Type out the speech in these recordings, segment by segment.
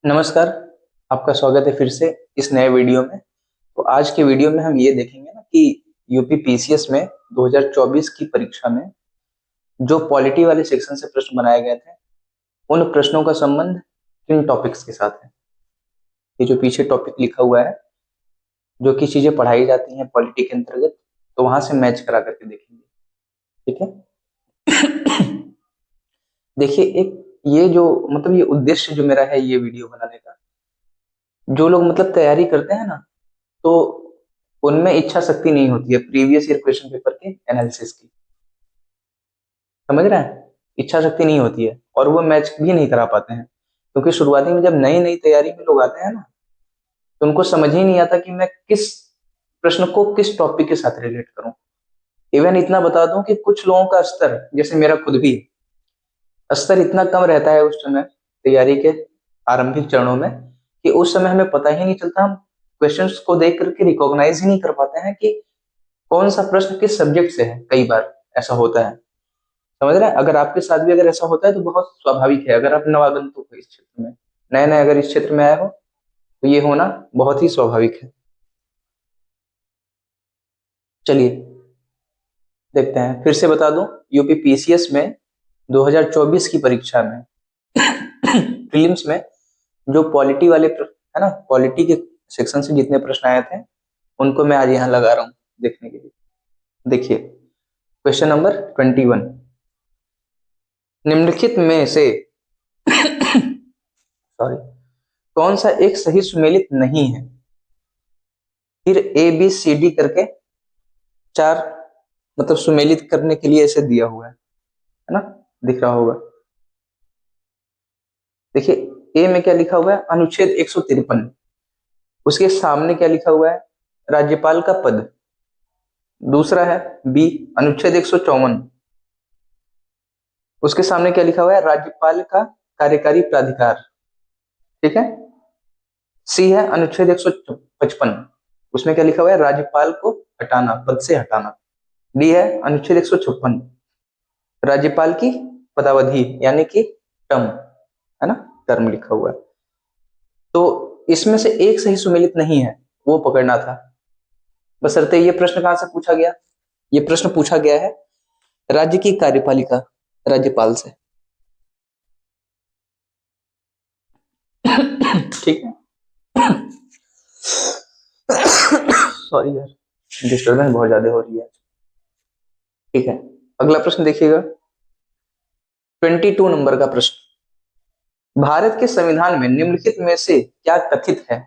नमस्कार। आपका स्वागत है फिर से इस नए वीडियो में। तो आज के वीडियो में हम ये देखेंगे ना कि यूपी पीसीएस में 2024 की परीक्षा में जो पॉलिटी वाले सेक्शन से प्रश्न बनाए गए थे, उन प्रश्नों का संबंध किन टॉपिक्स के साथ है। ये जो पीछे टॉपिक लिखा हुआ है, जो कि चीजें पढ़ाई जाती हैं पॉलिटी के अंतर्गत, तो वहां से मैच करा करके देखेंगे। ठीक है। देखिए, एक ये जो ये उद्देश्य जो मेरा है ये वीडियो बनाने का, जो लोग तैयारी करते हैं ना, तो उनमें इच्छा शक्ति नहीं होती है प्रीवियस ईयर क्वेश्चन पेपर के एनालिसिस की। समझ रहे हैं? इच्छा शक्ति नहीं होती है और वो मैच भी नहीं करा पाते हैं, क्योंकि शुरुआती में जब नई नई तैयारी में लोग आते हैं ना, तो उनको समझ ही नहीं आता कि मैं किस प्रश्न को किस टॉपिक के साथ रिलेट करूं। इवन इतना बता दूं कि कुछ लोगों का स्तर, जैसे मेरा खुद भी, स्तर इतना कम रहता है उस समय तैयारी के आरंभिक चरणों में, कि उस समय हमें पता ही नहीं चलता, हम क्वेश्चंस को देख करके रिकॉग्नाइज ही नहीं कर पाते हैं कि कौन सा प्रश्न किस सब्जेक्ट से है। कई बार ऐसा होता है। समझ रहे हैं? अगर आपके साथ भी अगर ऐसा होता है तो बहुत स्वाभाविक है। अगर आप नवागंतुक हो इस क्षेत्र में, नए नए अगर इस क्षेत्र में आए हो, तो ये होना बहुत ही स्वाभाविक है। चलिए देखते हैं, फिर से बता दूं, यूपी पीसीएस में 2024 की परीक्षा में प्रीलिम्स में जो पॉलिटी वाले है ना, पॉलिटी के सेक्शन से जितने प्रश्न आए थे, उनको मैं आज यहाँ लगा रहा हूँ देखने के लिए। देखिए, क्वेश्चन नंबर 21, निम्नलिखित में से सॉरी कौन सा एक सही सुमेलित नहीं है। फिर ए बी सी डी करके चार सुमेलित करने के लिए ऐसे दिया हुआ है ना, दिख रहा होगा। देखिए, ए में क्या लिखा हुआ है, अनुच्छेद 153। उसके सामने क्या लिखा हुआ है, राज्यपाल का पद। दूसरा है बी, अनुच्छेद 154। उसके सामने क्या लिखा हुआ है, राज्यपाल का कार्यकारी प्राधिकार। ठीक है। सी है अनुच्छेद 155। उसमें क्या लिखा हुआ है, राज्यपाल को हटाना, पद से हटाना। डी है अनुच्छेद 156, राज्यपाल की पदावधि यानी कि टर्म, है ना, टर्म लिखा हुआ है। तो इसमें से एक सही सुमेलित नहीं है, वो पकड़ना था। बशर्ते ये प्रश्न कहां से पूछा गया, ये प्रश्न पूछा गया है राज्य की कार्यपालिका, राज्यपाल से। ठीक है। सॉरी यार, डिस्टर्बेंस बहुत ज्यादा हो रही है। ठीक है, अगला प्रश्न देखिएगा, 22 नंबर का प्रश्न, भारत के संविधान में निम्नलिखित में से क्या कथित है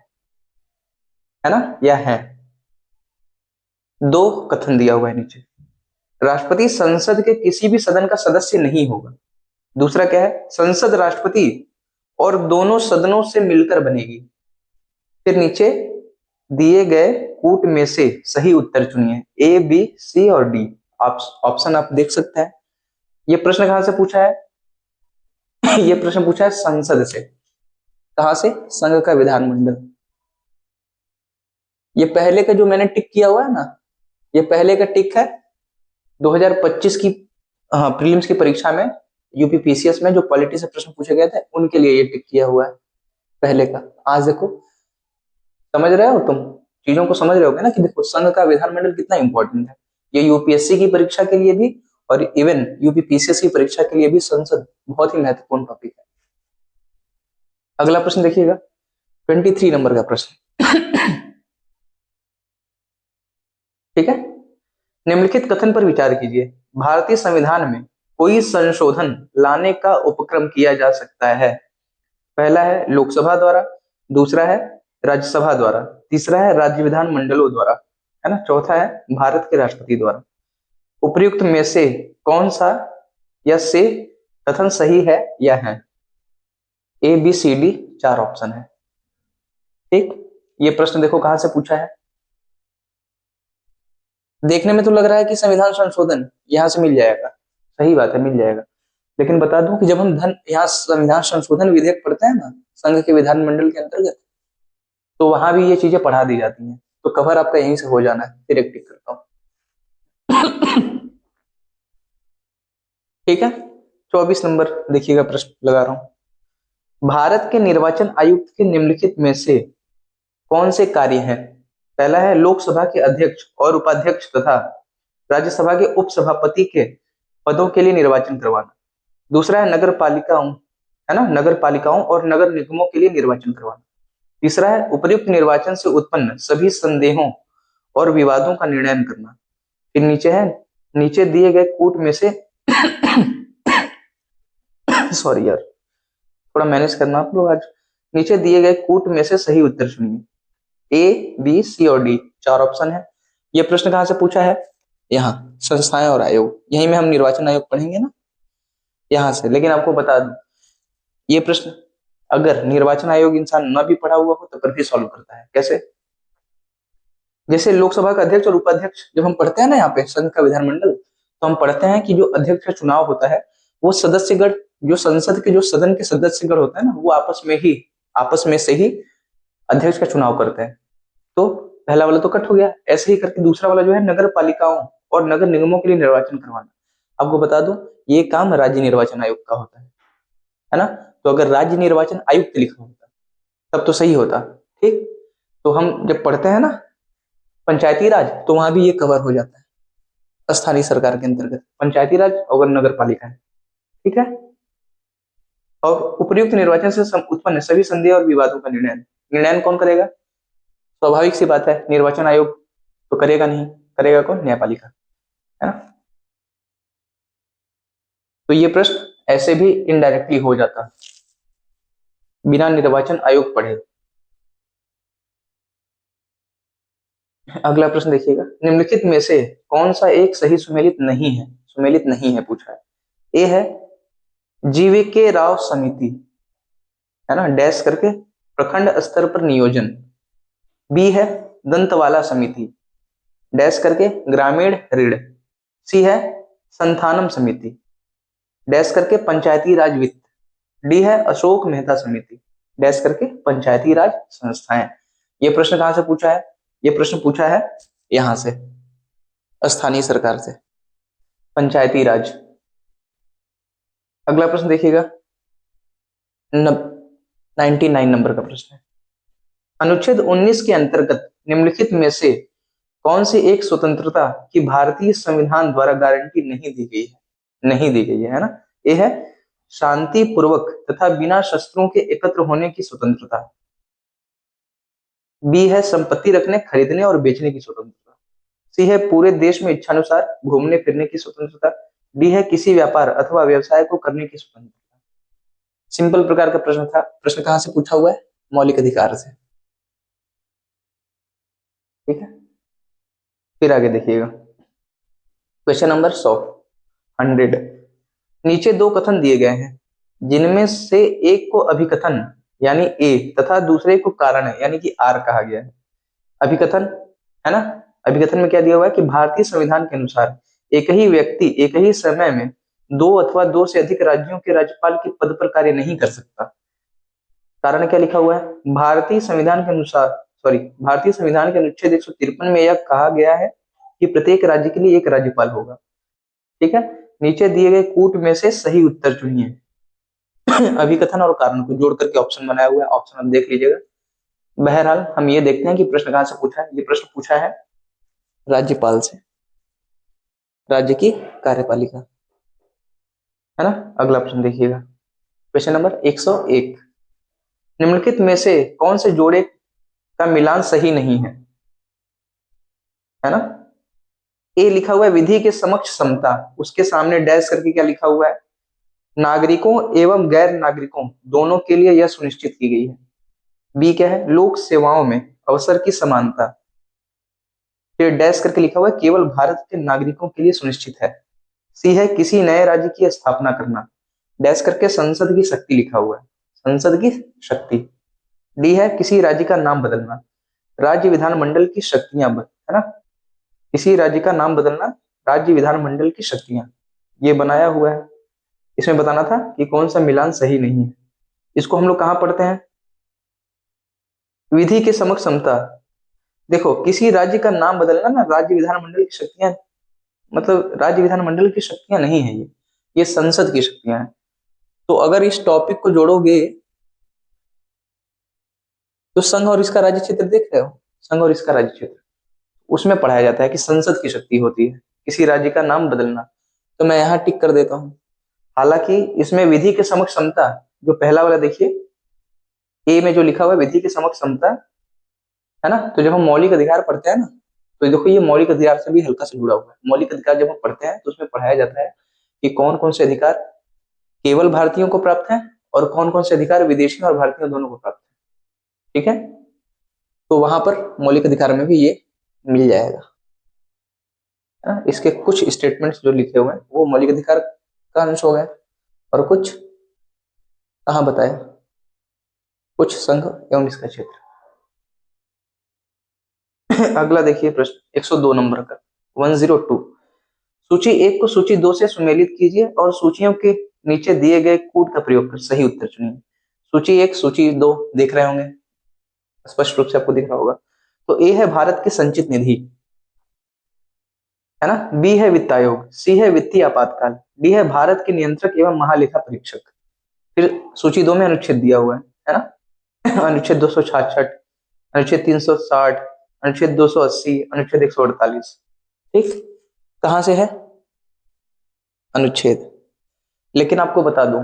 ना, या है। दो कथन दिया हुआ है नीचे। राष्ट्रपति संसद के किसी भी सदन का सदस्य नहीं होगा। दूसरा क्या है, संसद राष्ट्रपति और दोनों सदनों से मिलकर बनेगी। फिर नीचे दिए गए कूट में से सही उत्तर चुनिए, ए बी सी और डी। ऑप्शन आप देख सकते हैं। ये प्रश्न कहां से पूछा है? ये प्रश्न पूछा है संसद से। कहां से? संघ का विधानमंडल। ये पहले का जो मैंने टिक किया हुआ है ना, ये पहले का टिक है 2025 की प्रीलिम्स की परीक्षा में, यूपी पीसीएस में जो पॉलिटी से प्रश्न पूछे गए थे, उनके लिए ये टिक किया हुआ है पहले का। आज देखो, समझ रहे हो तुम, चीजों को समझ रहे होगे ना, कि देखो संघ का विधानमंडल कितना इंपॉर्टेंट है। ये यूपीएससी की परीक्षा के लिए भी और इवन यूपी पीसीएस की परीक्षा के लिए भी संसद बहुत ही महत्वपूर्ण टॉपिक है। अगला प्रश्न देखिएगा, 23 नंबर का प्रश्न। ठीक है, निम्नलिखित कथन पर विचार कीजिए, भारतीय संविधान में कोई संशोधन लाने का उपक्रम किया जा सकता है। पहला है लोकसभा द्वारा, दूसरा है राज्यसभा द्वारा, तीसरा है राज्य विधान मंडलों द्वारा, है ना, चौथा है भारत के राष्ट्रपति द्वारा। उपर्युक्त में से कौन सा या से कथन सही है या है। ए बी सी डी चार ऑप्शन है। ठीक, ये प्रश्न देखो कहां से पूछा है। देखने में तो लग रहा है कि संविधान संशोधन यहां से मिल जाएगा। सही बात है, मिल जाएगा। लेकिन बता दूं कि जब हम यहाँ संविधान संशोधन विधेयक पढ़ते हैं ना, संघ के विधानमंडल के अंतर्गत, तो वहां भी ये चीजें पढ़ा दी जाती हैं। तो कवर आपका यहीं से हो जाना है। फिर एक टिक करता हूं। ठीक है, 24 नंबर देखिएगा प्रश्न लगा रहा हूं, भारत के निर्वाचन आयुक्त के निम्नलिखित में से कौन से कार्य हैं? पहला है लोकसभा के अध्यक्ष और उपाध्यक्ष तथा राज्यसभा के उपसभापति के पदों के लिए निर्वाचन करवाना। दूसरा है नगर पालिकाओं, है ना, नगर पालिकाओं और नगर निगमों के लिए निर्वाचन करवाना। तीसरा है उपर्युक्त निर्वाचन से उत्पन्न सभी संदेहों और विवादों का निर्णय करना। फिर नीचे है नीचे दिए गए कूट में से सॉरी यार, थोड़ा मैनेज करना आप लोग आज। नीचे दिए गए कूट में से सही उत्तर चुनिए। ए, बी, सी और डी, चार ऑप्शन है। ये प्रश्न कहां से पूछा है? यहाँ संस्थाएं और आयोग, यहीं में हम निर्वाचन आयोग पढ़ेंगे ना, यहां से। लेकिन आपको बता दूं, ये प्रश्न अगर निर्वाचन आयोग इंसान न भी पढ़ा हुआ हो तो फिर भी सॉल्व करता है। कैसे? जैसे लोकसभा का अध्यक्ष और उपाध्यक्ष जब हम पढ़ते हैं ना यहाँ पे संघ का विधानमंडल, तो हम पढ़ते हैं कि जो अध्यक्ष का चुनाव होता है वो सदस्यगण, जो संसद के जो सदन के सदस्यगण होते हैं ना, वो आपस में से ही अध्यक्ष का चुनाव करते हैं। तो पहला वाला तो कट हो गया। ऐसे ही करके दूसरा वाला जो है नगर पालिकाओं और नगर निगमों के लिए निर्वाचन करवाना। आपको बता दूं, ये काम राज्य निर्वाचन आयोग का होता है ना। तो अगर राज्य निर्वाचन आयुक्त लिखा होता तब तो सही होता। ठीक, तो हम जब पढ़ते हैं ना पंचायती राज, तो वहां भी ये कवर हो जाता है। स्थानीय सरकार के अंतर्गत पंचायती राज और नगर पालिका है। ठीक है। और उपर्युक्त निर्वाचन से उत्पन्न सभी संदेह और विवादों का निर्णय कौन करेगा? स्वाभाविक सी बात है, निर्वाचन आयोग तो करेगा नहीं। करेगा कौन? न्यायपालिका, है ना। तो ये प्रश्न ऐसे भी इनडायरेक्टली हो जाता बिना निर्वाचन आयोग पढ़े। अगला प्रश्न देखिएगा, निम्नलिखित में से कौन सा एक सही सुमेलित नहीं है? सुमेलित नहीं है पूछा है। ए है जीवीके राव समिति, है ना, डैश करके प्रखंड स्तर पर नियोजन। बी है दंतवाला समिति, डैश करके ग्रामीण ऋण। सी है संथानम समिति, डैश करके पंचायती राज वित्त। डी है अशोक मेहता समिति, डैश करके पंचायती राज संस्थाएं। ये प्रश्न कहां से पूछा है? ये प्रश्न पूछा है यहां से, स्थानीय सरकार से, पंचायती राज। अगला प्रश्न देखिएगा, 99 नंबर का प्रश्न है। अनुच्छेद 19 के अंतर्गत निम्नलिखित में से कौन सी एक स्वतंत्रता की भारतीय संविधान द्वारा गारंटी नहीं दी गई है? नहीं दी गई है ना। ये है शांति पूर्वक तथा बिना शस्त्रों के एकत्र होने की स्वतंत्रता। बी है संपत्ति रखने, खरीदने और बेचने की स्वतंत्रता। सी है पूरे देश में इच्छानुसार घूमने फिरने की स्वतंत्रता। डी है किसी व्यापार अथवा व्यवसाय को करने की स्वतंत्रता। सिंपल प्रकार का प्रश्न था। प्रश्न कहां से पूछा हुआ है? मौलिक अधिकार से। ठीक है, फिर आगे देखिएगा, क्वेश्चन नंबर 100। नीचे दो कथन दिए गए हैं, जिनमें से एक को अभिकथन यानी ए तथा दूसरे को कारण यानी कि आर कहा गया है। अभिकथन, है ना। अभिकथन में क्या दिया हुआ है कि भारतीय संविधान के अनुसार एक ही व्यक्ति एक ही समय में दो अथवा दो से अधिक राज्यों के राज्यपाल के पद पर कार्य नहीं कर सकता। कारण क्या लिखा हुआ है? भारतीय संविधान के अनुसार, सॉरी, भारतीय संविधान के अनुच्छेद 153 में यह कहा गया है कि प्रत्येक राज्य के लिए एक राज्यपाल होगा। ठीक है। नीचे दिए गए कूट में से सही उत्तर चुनिए। अभिकथन और कारण को जोड़ करके ऑप्शन बनाया हुआ है, ऑप्शन आप देख लीजिएगा। बहरहाल हम ये देखते हैं कि प्रश्न कहां से पूछा है। ये प्रश्न पूछा है राज्यपाल से, राज्य की कार्यपालिका, है ना। अगला प्रश्न देखिएगा, क्वेश्चन नंबर 101। निम्नलिखित में से कौन से जोड़े का मिलान सही नहीं है ना। ए लिखा हुआ है विधि के समक्ष समता, उसके सामने डैश करके क्या लिखा हुआ है? नागरिकों एवं गैर नागरिकों दोनों के लिए यह सुनिश्चित की गई है। बी क्या है? लोक सेवाओं में अवसर की समानता। फिर डैश करके लिखा हुआ है केवल भारत के नागरिकों के लिए सुनिश्चित है। सी है किसी नए राज्य की स्थापना करना, डैश करके संसद की शक्ति लिखा हुआ है, संसद की शक्ति। डी है किसी राज्य का नाम बदलना, राज्य विधानमंडल की शक्तियां, है ना, किसी राज्य का नाम बदलना, राज्य विधानमंडल की शक्तियां, ये बनाया हुआ है। इसमें बताना था कि कौन सा मिलान सही नहीं है। इसको हम लोग कहां पढ़ते हैं? विधि के समक्ष समता। देखो, किसी राज्य का नाम बदलना ना राज्य विधानमंडल की शक्तियां, मतलब राज्य विधानमंडल की शक्तियां नहीं है, ये संसद की शक्तियां हैं। तो अगर इस टॉपिक को जोड़ोगे तो संघ और इसका राज्य क्षेत्र देख रहे हो, संघ और इसका राज्य क्षेत्र, उसमें पढ़ाया जाता है कि संसद की शक्ति होती है किसी राज्य का नाम बदलना। तो मैं यहाँ टिक कर देता हूँ। हालांकि इसमें विधि के समक्ष समता, जो पहला वाला देखिए ए में जो लिखा हुआ है विधि के समक्ष समता, है ना, तो जब हम मौलिक अधिकार पढ़ते हैं ना, तो देखो ये मौलिक अधिकार से भी हल्का से जुड़ा हुआ है। मौलिक अधिकार जब हम पढ़ते हैं तो उसमें पढ़ाया जाता है कि कौन कौन से अधिकार केवल भारतीयों को प्राप्त है और कौन कौन से अधिकार विदेशियों और भारतीयों दोनों को प्राप्त है। ठीक है, तो वहां पर मौलिक अधिकार में भी ये मिल जाएगा। है ना? इसके कुछ स्टेटमेंट्स जो लिखे हुए हैं वो मौलिक अधिकार का अंश हो गए, और कुछ कहाँ बताए, कुछ संघ एवं इसका क्षेत्र। अगला देखिए प्रश्न 102 नंबर का, 102। सूची एक को सूची दो से सुमेलित कीजिए और सूचियों के नीचे दिए गए कूट का प्रयोग कर सही उत्तर चुनिए। सूची एक सूची दो देख रहे होंगे, स्पष्ट रूप से आपको दिख रहा होगा। तो ए है भारत की संचित निधि, है ना, बी है वित्त आयोग, सी है वित्तीय आपातकाल, डी है भारत के नियंत्रक एवं महालेखा परीक्षक। फिर सूची दो में अनुच्छेद दिया हुआ है ना, अनुच्छेद 266, अनुच्छेद 360, अनुच्छेद 280, अनुच्छेद 148। ठीक, कहां से है अनुच्छेद, लेकिन आपको बता दूं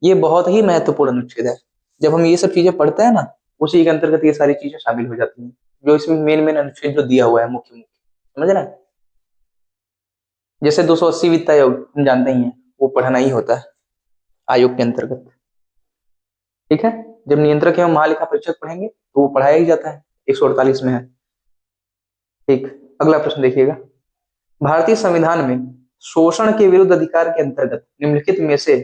ये बहुत ही महत्वपूर्ण अनुच्छेद है। जब हम ये सब चीजें पढ़ते हैं ना, उसी के अंतर्गत ये सारी चीजें शामिल हो जाती हैं, जो इसमें मेन मेन अनुच्छेद जो दिया हुआ है मुख्य मुख्य, समझ रहे हैं। जैसे 280 वित्त आयोग हम जानते ही हैं, वो पढ़ना ही होता है आयोग के अंतर्गत। ठीक है, जब नियंत्रक एवं महालेखा परीक्षक पढ़ेंगे तो वो पढ़ाया ही जाता है, 148 में है। ठीक, अगला प्रश्न देखिएगा, भारतीय संविधान में शोषण के विरुद्ध अधिकार के अंतर्गत निम्नलिखित में से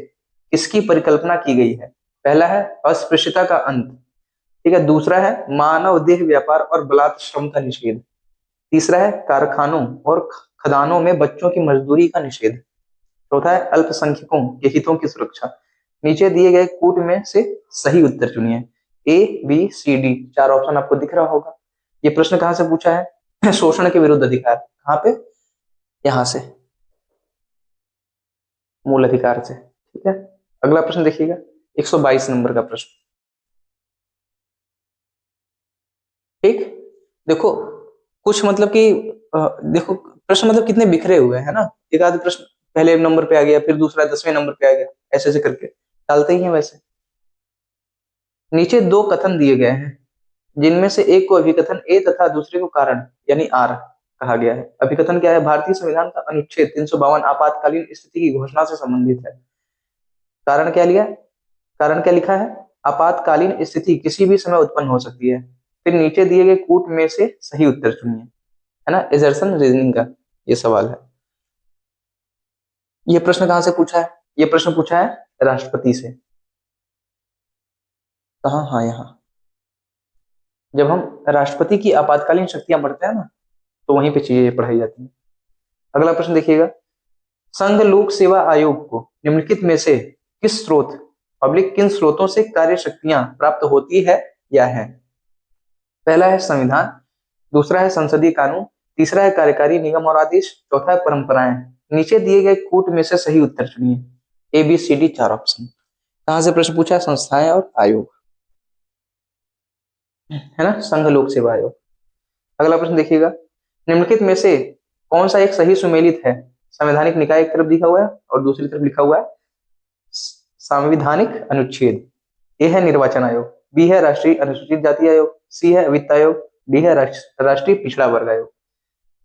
किसकी परिकल्पना की गई है। पहला है अस्पृश्यता का अंत, ठीक है, दूसरा है मानव देह व्यापार और बलात् श्रम का निषेध, तीसरा है कारखानों और खदानों में बच्चों की मजदूरी का निषेध, चौथा है अल्पसंख्यकों के हितों की सुरक्षा। नीचे दिए गए कूट में से सही उत्तर चुनिए। ए बी सी डी, चार ऑप्शन आपको दिख रहा होगा। ये प्रश्न कहां से पूछा है, शोषण के विरुद्ध अधिकार, कहां पे, यहां से, मूल अधिकार से। ठीक है, अगला प्रश्न देखिएगा 122 नंबर का प्रश्न। ठीक, देखो कुछ मतलब कि देखो प्रश्न मतलब कितने बिखरे हुए हैं ना, एक आध प्रश्न पहले नंबर पे आ गया, फिर दूसरा 10वें नंबर पे आ गया, ऐसे ऐसे करके डालते ही हैं वैसे। नीचे दो कथन दिए गए हैं, जिनमें से एक को अभिकथन ए तथा दूसरे को कारण यानी आर कहा गया है। अभिकथन क्या है, भारतीय संविधान का अनुच्छेद 352 आपातकालीन स्थिति की घोषणा से संबंधित है। कारण क्या लिया, कारण क्या लिखा है, आपातकालीन स्थिति किसी भी समय उत्पन्न हो सकती है। फिर नीचे दिए गए कूट में से सही उत्तर चुनिए, है ना, एजर्सन रीजनिंग का ये सवाल है। ये प्रश्न कहां से पूछा है, ये प्रश्न पूछा है राष्ट्रपति से। कहा, हाँ यहाँ, जब हम राष्ट्रपति की आपातकालीन शक्तियां पढ़ते हैं ना, तो वहीं पे चीजें पढ़ाई जाती हैं। अगला प्रश्न देखिएगा, संघ लोक सेवा आयोग को निम्नलिखित में से किस स्रोत पब्लिक किन स्रोतों से कार्य शक्तियां प्राप्त होती है या है। पहला है संविधान, दूसरा है संसदीय कानून, तीसरा है कार्यकारी निगम और आदेश, चौथा है परंपराएं। नीचे दिए गए कूट में से सही उत्तर चुनिए। ए बी सी डी, चार ऑप्शन। कहां से प्रश्न पूछा है, संस्थाएं और आयोग, है ना, संघ लोक सेवा आयोग। अगला प्रश्न देखिएगा, निम्नलिखित में से कौन सा एक सही सुमेलित है। संवैधानिक निकाय एक तरफ लिखा हुआ है और दूसरी तरफ लिखा हुआ है संवैधानिक अनुच्छेद। ए है निर्वाचन आयोग, बी है राष्ट्रीय अनुसूचित जाति आयोग, सी है वित्त आयोग, डी है राष्ट्रीय पिछड़ा वर्ग आयोग।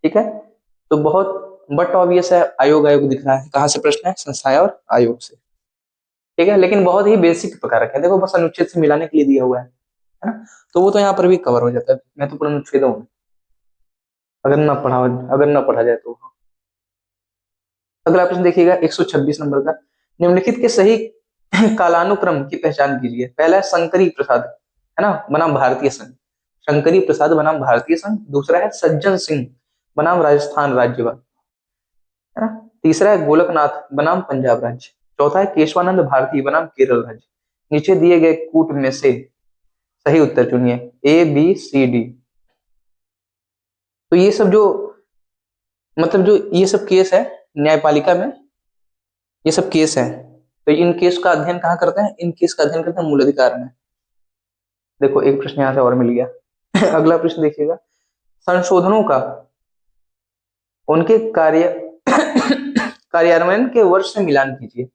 ठीक है, तो बहुत बट ऑब्वियस है, आयोग आयोग दिख रहा है। कहां से प्रश्न है, संस्थाएं और आयोग से। ठीक है, लेकिन बहुत ही बेसिक प्रकार रखे, देखो बस अनुच्छेद से मिलाने के लिए दिया हुआ है ना, तो वो तो यहाँ पर भी कवर हो जाता है, महत्वपूर्ण अनुच्छेदों में, अगर ना पढ़ा जाए तो। अगला प्रश्न देखिएगा 126 नंबर का, निम्नलिखित के सही कालानुक्रम की पहचान कीजिए। पहला है शंकरी प्रसाद, है ना, बनाम भारतीय संघ, शंकरी प्रसाद बनाम भारतीय संघ। दूसरा है सज्जन सिंह बनाम राजस्थान राज्य, है ना। तीसरा है गोलकनाथ बनाम पंजाब राज्य। चौथा है केशवानंद भारती बनाम केरल राज्य। नीचे दिए गए कूट में से सही उत्तर चुनिए। A B C D. तो ये सब जो मतलब जो ये सब केस है न्यायपालिका में, ये सब केस है, तो इन केस का अध्ययन कहाँ करते हैं, इन केस का अध्ययन करते हैं मूल अधिकार में। देखो एक प्रश्न यहाँ से और मिल गया। अगला प्रश्न देखिएगा, संशोधनों का उनके कार्य कार्यान्वयन के वर्ष से मिलान कीजिए।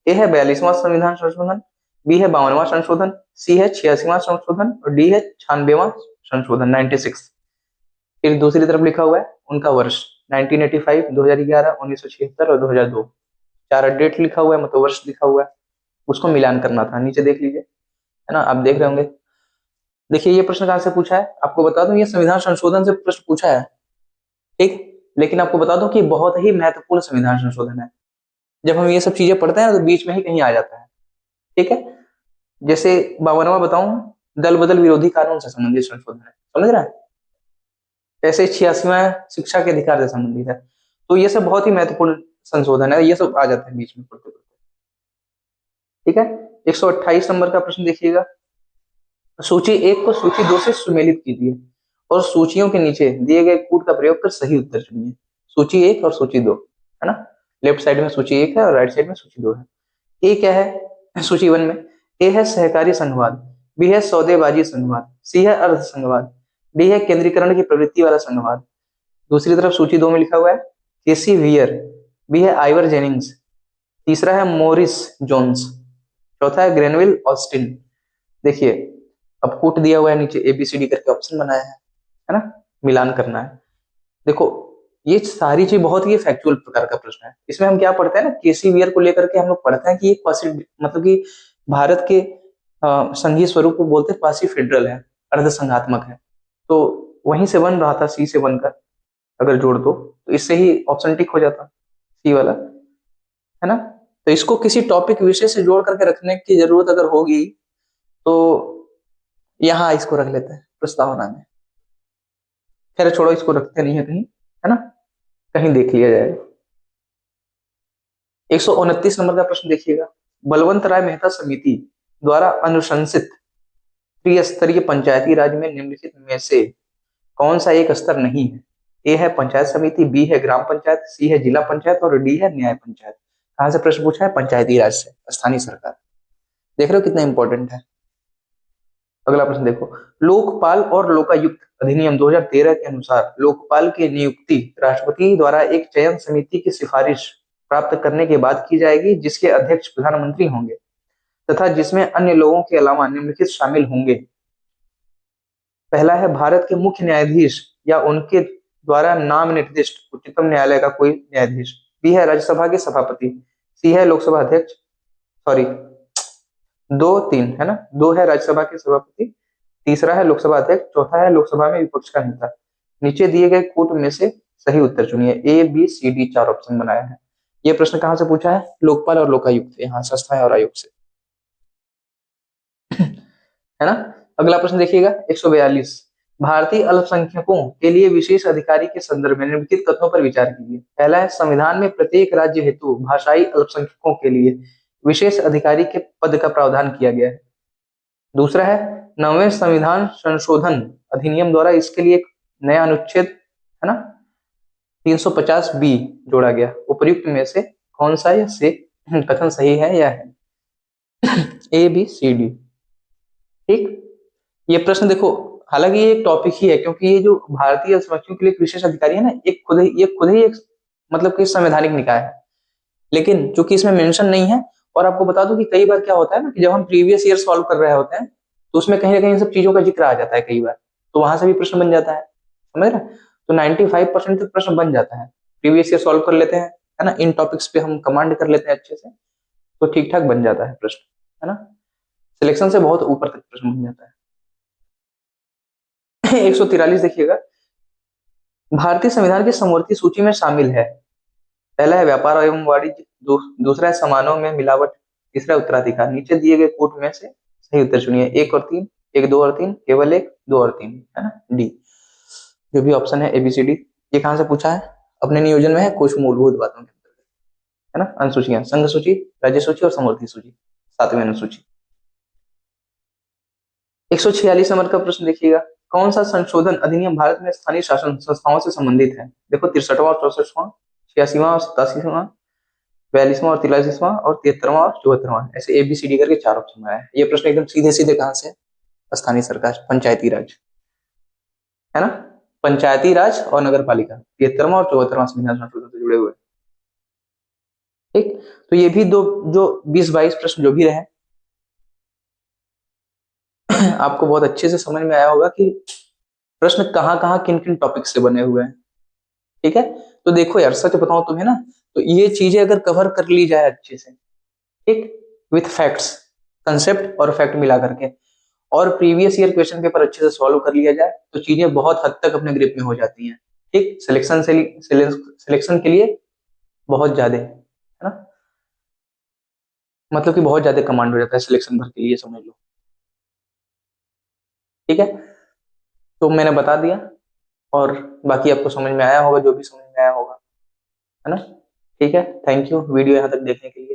ए है 42वां संविधान संशोधन, बी है 52वां संशोधन, सी है 86वां संशोधन और डी है 96वां संशोधन 96। फिर दूसरी तरफ लिखा हुआ है उनका वर्ष 1985, 2011, 1976 और 2002। चार डेट लिखा हुआ है, मतलब वर्ष लिखा हुआ है, उसको मिलान करना था। नीचे देख लीजिए, है ना, आप देख रहे होंगे। देखिए ये प्रश्न कहाँ से पूछा है, आपको बता दूं ये संविधान संशोधन से प्रश्न पूछा है, ठीक। लेकिन आपको बता दूं कि बहुत ही महत्वपूर्ण संविधान संशोधन है। जब हम ये सब चीजें पढ़ते हैं तो बीच में ही कहीं आ जाता है, ठीक है। जैसे 52वां बताऊं, दल बदल विरोधी कानून से संबंधित संशोधन है, समझ रहे हैं। ऐसे 86वां शिक्षा के अधिकार से संबंधित है। तो ये सब बहुत ही महत्वपूर्ण संशोधन है, ये सब आ जाते हैं बीच में पढ़ते पढ़ते, ठीक है। 128 नंबर का प्रश्न देखिएगा, सूची 1 को सूची 2 से सुमेलित कीजिए और सूचियों के नीचे दिए गए कूट का प्रयोग कर सही उत्तर चुनिए। सूची 1 और सूची 2, है ना। लेफ्ट साइड में सूची 1 है और राइट साइड में सूची 2 है। ए क्या है सूची 1 में, ए है सहकारी संघवाद, बी है सौदेबाजी संघवाद, सी है अर्ध संघवाद, डी है केंद्रीकरण की प्रवृत्ति वाला संघवाद। दूसरी तरफ सूची 2 में लिखा हुआ है केसी वियर, बी है आइवर जेनिंग्स, तीसरा है मोरिस जोन्स, चौथा है ग्रेनविल ऑस्टिन। देखिए अब कूट दिया हुआ है नीचे, एबीसीडी करके ऑप्शन बनाया है ना, मिलान करना है। देखो ये सारी चीज बहुत ही फैक्चुअल प्रकार का प्रश्न है। इसमें हम क्या पढ़ते हैं ना, केसी वियर को लेकर के हम लोग पढ़ते हैं कि ये मतलब कि भारत के संघीय स्वरूप को बोलते हैं क्वासी फेडरल है, अर्ध संघात्मक है। तो वहीं से बन रहा था, सी से बनकर अगर जोड़ दो तो इससे ही ऑप्शन टिक हो जाता, सी वाला, है ना। तो इसको किसी टॉपिक विषय से जोड़ करके रखने की जरूरत अगर होगी तो यहाँ इसको रख लेते हैं प्रस्तावना में। खैर छोड़ो, इसको रखते नहीं है कहीं, है ना, कहीं देख लिया जाएगा। 129 नंबर का प्रश्न देखिएगा, बलवंत राय मेहता समिति द्वारा अनुशंसित त्रिस्तरीय पंचायती राज में निम्नलिखित में से कौन सा एक स्तर नहीं है। ए है पंचायत समिति, बी है ग्राम पंचायत, सी है जिला पंचायत और डी है न्याय पंचायत। कहां से प्रश्न पूछा है, पंचायती राज से, स्थानीय सरकार। देख रहे हो कितना इंपॉर्टेंट है। अगला प्रश्न देखो, लोकपाल और लोकायुक्त अधिनियम 2013 के अनुसार लोकपाल की नियुक्ति राष्ट्रपति द्वारा एक चयन समिति की सिफारिश प्राप्त करने के बाद की जाएगी, जिसके अध्यक्ष प्रधानमंत्री होंगे तथा जिसमें अन्य लोगों के अलावा निम्नलिखित शामिल होंगे। पहला है भारत के मुख्य न्यायाधीश या उनके द्वारा नाम निर्दिष्ट उच्चतम न्यायालय का कोई न्यायाधीश, बी है राज्यसभा के सभापति, सी है लोकसभा अध्यक्ष, सॉरी 2 3 है ना, 2 है राज्यसभा के सभापति, तीसरा है लोकसभा अध्यक्ष, चौथा है लोकसभा में विपक्ष का नेता। नीचे दिए गए कूट में से सही उत्तर चुनिए। A B C D 4 option बनाया है। यह प्रश्न कहां से पूछा है, लोकपाल और लोकायुक्त, यहाँ संस्थाएं और आयोग से, है ना। अगला प्रश्न देखिएगा 142, भारतीय अल्पसंख्यकों के लिए विशेष अधिकारी के संदर्भ में निम्नलिखित कथनों पर विचार कीजिए। पहला है संविधान में प्रत्येक राज्य हेतु भाषाई अल्पसंख्यकों के लिए विशेष अधिकारी के पद का प्रावधान किया गया है। दूसरा है 9वें संविधान संशोधन अधिनियम द्वारा इसके लिए एक नया अनुच्छेद, है ना, 350 बी जोड़ा गया। उपर्युक्त में से कौन सा या से कथन सही है या है, ए बी सी डी, ठीक। ये प्रश्न देखो, हालांकि ये एक टॉपिक ही है क्योंकि ये जो भारतीय अल्पसंख्यकों के लिए एक विशेष अधिकारी है ना, ये खुद ही एक मतलब कि संवैधानिक निकाय है, लेकिन चूंकि इसमें मेंशन नहीं है। और आपको बता दूं कि कई बार क्या होता है ना कि जब हम प्रीवियस ईयर सॉल्व कर रहे होते हैं तो उसमें कहीं ना कहीं इन सब चीजों का जिक्र आ जाता है कई बार, तो वहां से भी प्रश्न बन जाता है, समझ रहे। तो 95% तक प्रश्न बन जाता है, प्रीवियस ईयर सॉल्व कर लेते हैं, है ना, इन टॉपिक्स पे हम कमांड कर लेते हैं अच्छे से, तो ठीक ठाक बन जाता है प्रश्न, है ना। सिलेक्शन से बहुत ऊपर तक प्रश्न बन जाता है। 143 देखिएगा, भारतीय संविधान की समवर्ती सूची में शामिल है। पहला है व्यापार एवं वाणिज्य, दूसरा है समानों में मिलावट, तीसरा है उत्तराधिकार। नीचे दिए गए कोट में से सही उत्तर चुनिए। 1 और 3, 1 2 और 3, केवल 1 2 और 3, है ना, डी। जो भी ऑप्शन है एबीसीडी। ये कहां से पूछा है, अपने नियोजन में है कुछ मूलभूत बातों के अंतर्गत, है ना। अनुसूचियां, संघ सूची, राज्य सूची और समवर्ती सूची, 7वीं अनुसूची। 146 नंबर का प्रश्न देखिएगा, कौन सा संशोधन अधिनियम भारत में स्थानीय शासन संस्थाओं से संबंधित है। देखो 63वां और 64वां, 86वां और 87वां, 42वां और 43वां और 73वां और 74वां, ऐसे एबीसीडी करके 4 ऑप्शन आया है। ये प्रश्न एकदम सीधे सीधे कहां से, स्थानीय सरकार, पंचायती राज, है ना। पंचायती राज और नगर पालिका 73वां और 74वां संविधान संशोधन से जुड़े हुए। ठीक, तो ये भी दो जो 20-22 प्रश्न जो भी रहे आपको बहुत अच्छे से समझ में आया होगा कि प्रश्न कहाँ कहाँ किन किन टॉपिक से बने हुए हैं। ठीक है, तो देखो यार सच बताऊं तुम्हें ना, तो ये चीजें अगर कवर कर ली जाए अच्छे से, ठीक, विथ फैक्ट्स, कंसेप्ट और फैक्ट मिला करके, और प्रीवियस ईयर क्वेश्चन पेपर अच्छे से सॉल्व कर लिया जाए, तो चीजें बहुत हद तक अपने ग्रिप में हो जाती हैं। ठीक, सिलेक्शन के लिए बहुत ज्यादा, है ना, मतलब कि बहुत ज्यादा कमांड हो जाता है सिलेक्शन भर के लिए, समझ लो। ठीक है, तो मैंने बता दिया, और बाकी आपको समझ में आया होगा जो भी समझ में आया होगा, है ना। ठीक है, थैंक यू वीडियो यहाँ तक देखने के लिए।